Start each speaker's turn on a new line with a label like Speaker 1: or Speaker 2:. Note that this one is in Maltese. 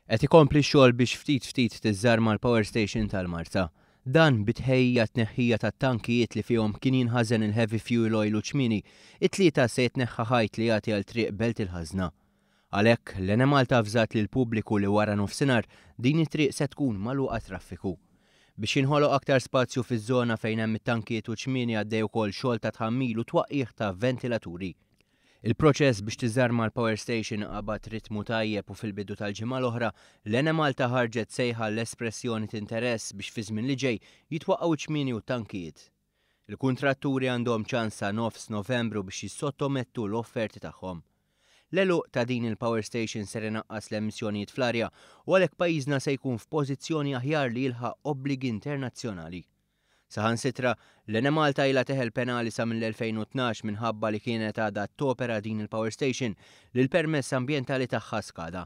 Speaker 1: Qed ikompli x-xogħol biex ftit tiżżarma l-Power Station tal-Marsa. Dan bitħejja tneħħija tat-tankijiet li fihom kien jinħażen il-heavy fuel oil u ċmini, it-tlieta se jitneħħa ħajt li jagħti għal triq Belt il-Ħażna. Għalhekk l-Ene Malta avżat lill-pubbliku li wara nofsinhar din it-triq se tkun magħluqa traffiku. Biex jinħoloq aktar spazju fiż-żona fejn hemm it-tankijiet u ċmini għaddej ukoll xogħol ta' tħammil u twaqqih ta' ventilaturi. Il-proċess biex tiżarma l-Power Station qabad ritmu tajjeb u fil-bidu tal-ġimgħa l-oħra, l-Ene Malta ħarġet sejħa l-espressjoni t'interess biex fi żmien li ġej jitwaqqgħu ċmini u tankijiet. Il-kuntratturi għandhom ċans sa nofs Novembru biex jissottomettu l-offerti tagħhom. L-għeluq ta' din il-Power Station ser inaqqas l-emissjonijiet fl-arja u għalhekk pajjiżna se jkun f'pożizzjoni aħjar li jilħaq obbligi internazzjonali. Saħansitra, l-Ene Malta ilha teħel penali sa mill-2012 minħabba li kienet għadha topera din il-Power Station li l-permess ambjentali tagħha skada.